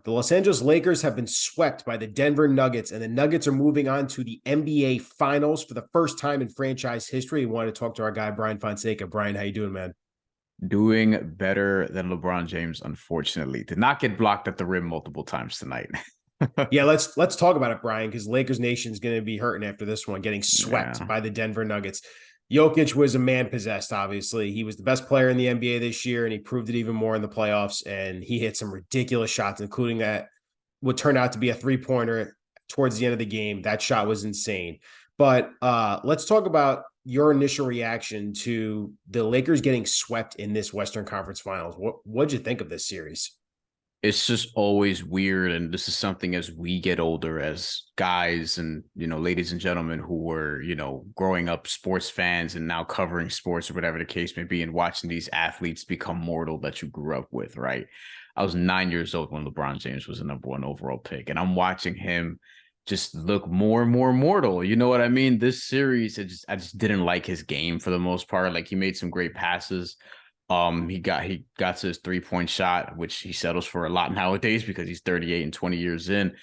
The Los Angeles Lakers have been swept by the Denver Nuggets, and the Nuggets are moving on to the NBA Finals for the first time in franchise history. We want to talk to our guy, Brian Fonseca. Brian, how you doing, man? Doing better than LeBron James, unfortunately. Did not get blocked at the rim multiple times tonight. Yeah, let's talk about it, Brian, because Lakers Nation is going to be hurting after this one, getting swept Yeah. by the Denver Nuggets. Jokic was a man possessed, obviously. He was the best player in the NBA this year, and he proved it even more in the playoffs. And he hit some ridiculous shots, including that what turned out to be a three-pointer towards the end of the game. That shot was insane. But let's talk about your initial reaction to the Lakers getting swept in this Western Conference Finals. What'd you think of this series? It's just always weird. And this is something as we get older as guys and, ladies and gentlemen who were, growing up sports fans and now covering sports or whatever the case may be and watching these athletes become mortal that you grew up with, right? I was 9 years old when LeBron James was the number one overall pick, and I'm watching him just look more and more mortal. You know what I mean? This series, I just didn't like his game for the most part. Like, he made some great passes. He got to his 3-point shot, which he settles for a lot nowadays because he's 38 and 20 years in.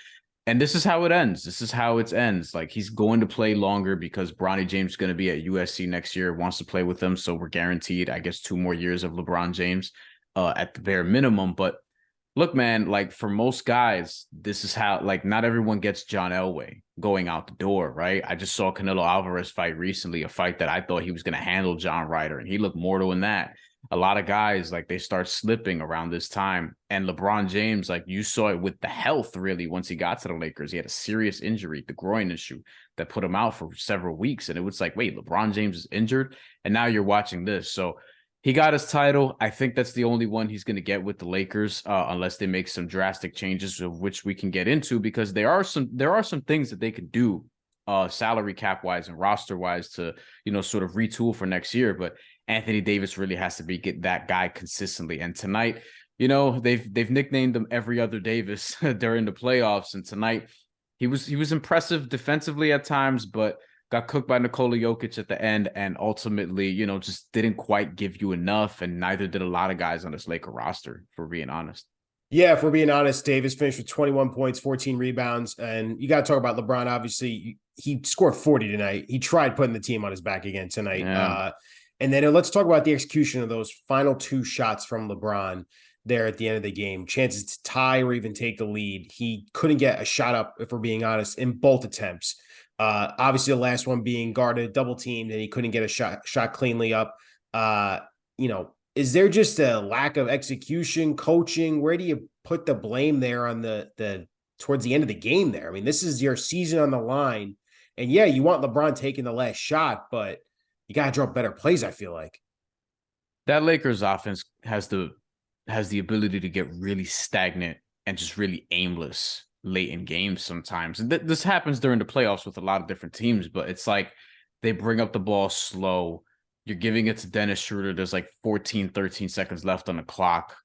And this is how it ends. This is how it ends. Like, he's going to play longer because Bronny James is going to be at USC next year, wants to play with them. So we're guaranteed, I guess, 2 more years of LeBron James at the bare minimum. But look, man, like, for most guys, this is how, like, not everyone gets John Elway going out the door, right? I just saw Canelo Alvarez fight recently, a fight that I thought he was going to handle John Ryder, and he looked mortal in that. A lot of guys, like, they start slipping around this time. And LeBron James, like, you saw it with the health, really, once he got to the Lakers. He had a serious injury, the groin issue, that put him out for several weeks. And it was like, wait, LeBron James is injured? And now you're watching this. So he got his title. I think that's the only one he's going to get with the Lakers, unless they make some drastic changes, of which we can get into, because there are some things that they could do, salary cap wise and roster wise, to sort of retool for next year. But Anthony Davis really has to get that guy consistently. And tonight, they've nicknamed him Every Other Davis during the playoffs. And tonight, he was impressive defensively at times, but got cooked by Nikola Jokic at the end, and ultimately, just didn't quite give you enough. And neither did a lot of guys on this Laker roster, for being honest. Yeah, if we're being honest, Davis finished with 21 points, 14 rebounds. And you got to talk about LeBron. Obviously, he scored 40 tonight. He tried putting the team on his back again tonight. Yeah. And then let's talk about the execution of those final two shots from LeBron there at the end of the game. Chances to tie or even take the lead. He couldn't get a shot up, if we're being honest, in both attempts. Obviously, the last one being guarded, double teamed, and he couldn't get a shot cleanly up. Is there just a lack of execution, coaching? Where do you put the blame there on the towards the end of the game there? I mean, this is your season on the line. And yeah, you want LeBron taking the last shot, but you got to draw better plays, I feel like. That Lakers offense has the ability to get really stagnant and just really aimless late in games sometimes. And this happens during the playoffs with a lot of different teams, but it's like they bring up the ball slow. You're giving it to Dennis Schroeder. There's like 14, 13 seconds left on the clock.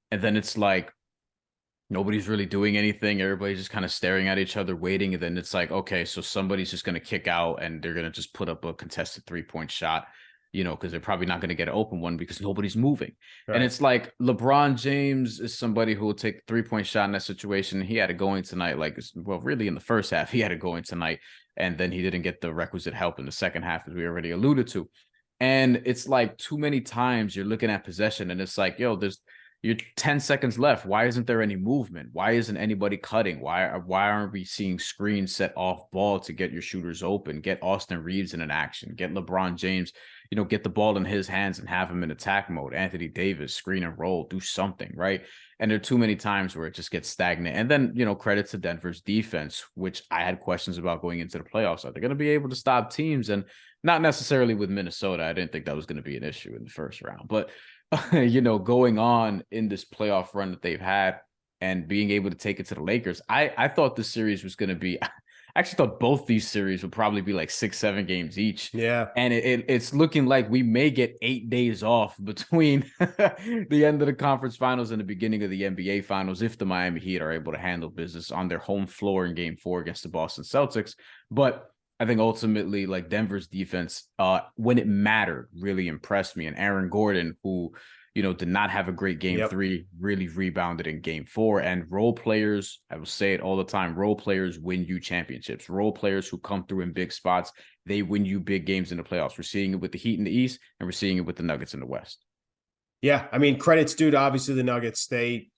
And then it's like nobody's really doing anything. Everybody's just kind of staring at each other, waiting. And then it's like, okay, so somebody's just going to kick out and they're going to just put up a contested 3-point shot, because they're probably not going to get an open one because nobody's moving. Right. And it's like LeBron James is somebody who will take a 3-point shot in that situation. He had it going tonight, really in the first half, he had it going tonight. And then he didn't get the requisite help in the second half, as we already alluded to. And it's like too many times you're looking at possession and it's like, you're 10 seconds left. Why isn't there any movement? Why isn't anybody cutting? Why aren't we seeing screens set off ball to get your shooters open? Get Austin Reeves in an action. Get LeBron James, get the ball in his hands and have him in attack mode. Anthony Davis, screen and roll, do something, right? And there are too many times where it just gets stagnant. And then, credit to Denver's defense, which I had questions about going into the playoffs. Are they going to be able to stop teams? And not necessarily with Minnesota. I didn't think that was going to be an issue in the first round. But, going on in this playoff run that they've had and being able to take it to the Lakers, I thought this series was going to be – I actually thought both these series would probably be like 6-7 games each. Yeah. And it's looking like we may get 8 days off between the end of the conference finals and the beginning of the NBA finals if the Miami Heat are able to handle business on their home floor in Game 4 against the Boston Celtics. But I think ultimately, like, Denver's defense, when it mattered, really impressed me. And Aaron Gordon, who, did not have a great game Yep. 3, really rebounded in game 4. And role players, I will say it all the time, role players win you championships. Role players who come through in big spots, they win you big games in the playoffs. We're seeing it with the Heat in the East, and we're seeing it with the Nuggets in the West. Yeah, I mean, credits due to obviously the Nuggets. They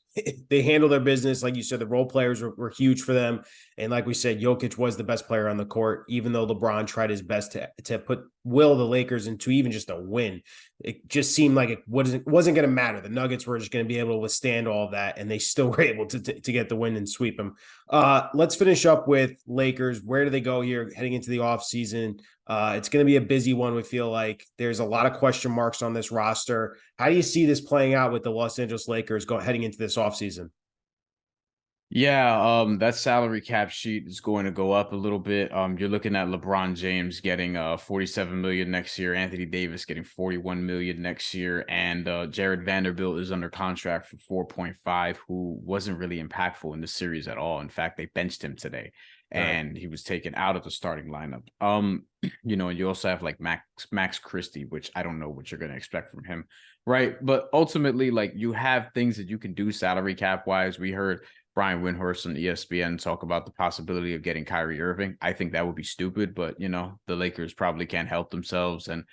handle their business. Like you said, the role players were huge for them. And like we said, Jokic was the best player on the court, even though LeBron tried his best to will the Lakers into even just a win. It just seemed like it wasn't going to matter. The Nuggets were just going to be able to withstand all of that, and they still were able to get the win and sweep them. Let's finish up with Lakers. Where do they go here heading into the offseason? It's going to be a busy one. We feel like there's a lot of question marks on this roster. How do you see this playing out with the Los Angeles Lakers heading into this offseason? Yeah, that salary cap sheet is going to go up a little bit. You're looking at LeBron James getting 47 million next year, Anthony Davis getting 41 million next year, and Jared Vanderbilt is under contract for 4.5, who wasn't really impactful in the series at all. In fact, they benched him today, and he was taken out of the starting lineup. And you also have like Max Christie, which I don't know what you're going to expect from him, right? But ultimately, like, you have things that you can do salary cap wise. We heard Brian Windhorst on ESPN talk about the possibility of getting Kyrie Irving. I think that would be stupid, but the Lakers probably can't help themselves. And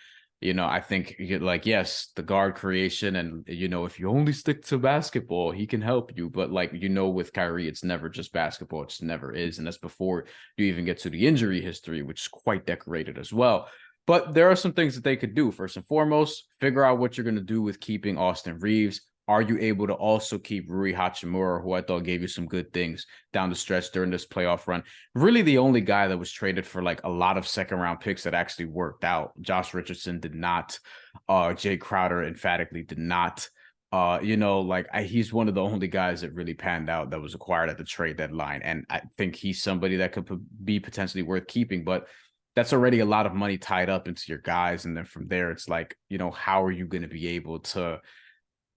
I think, like, yes, the guard creation, and if you only stick to basketball, he can help you. But like, with Kyrie, it's never just basketball. It just never is. And that's before you even get to the injury history, which is quite decorated as well. But there are some things that they could do. First and foremost, figure out what you're going to do with keeping Austin Reeves. Are you able to also keep Rui Hachimura, who I thought gave you some good things down the stretch during this playoff run? Really the only guy that was traded for like a lot of second-round picks that actually worked out. Josh Richardson did not. Jay Crowder emphatically did not. He's one of the only guys that really panned out that was acquired at the trade deadline. And I think he's somebody that could be potentially worth keeping. But that's already a lot of money tied up into your guys. And then from there, it's like, how are you going to be able to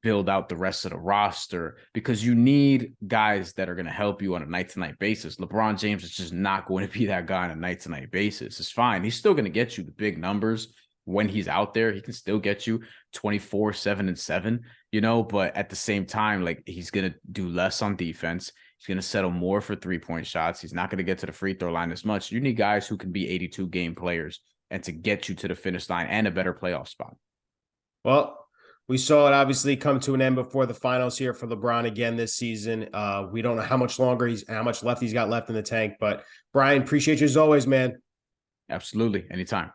build out the rest of the roster, because you need guys that are going to help you on a night-to-night basis. LeBron James is just not going to be that guy on a night-to-night basis. It's fine. He's still going to get you the big numbers when he's out there. He can still get you 24, 7, and 7, but at the same time, like, he's going to do less on defense. He's going to settle more for three-point shots. He's not going to get to the free throw line as much. You need guys who can be 82 game players and to get you to the finish line and a better playoff spot. Well, we saw it obviously come to an end before the finals here for LeBron again this season. We don't know how much left he's got left in the tank, but Brian, appreciate you as always, man. Absolutely. Anytime.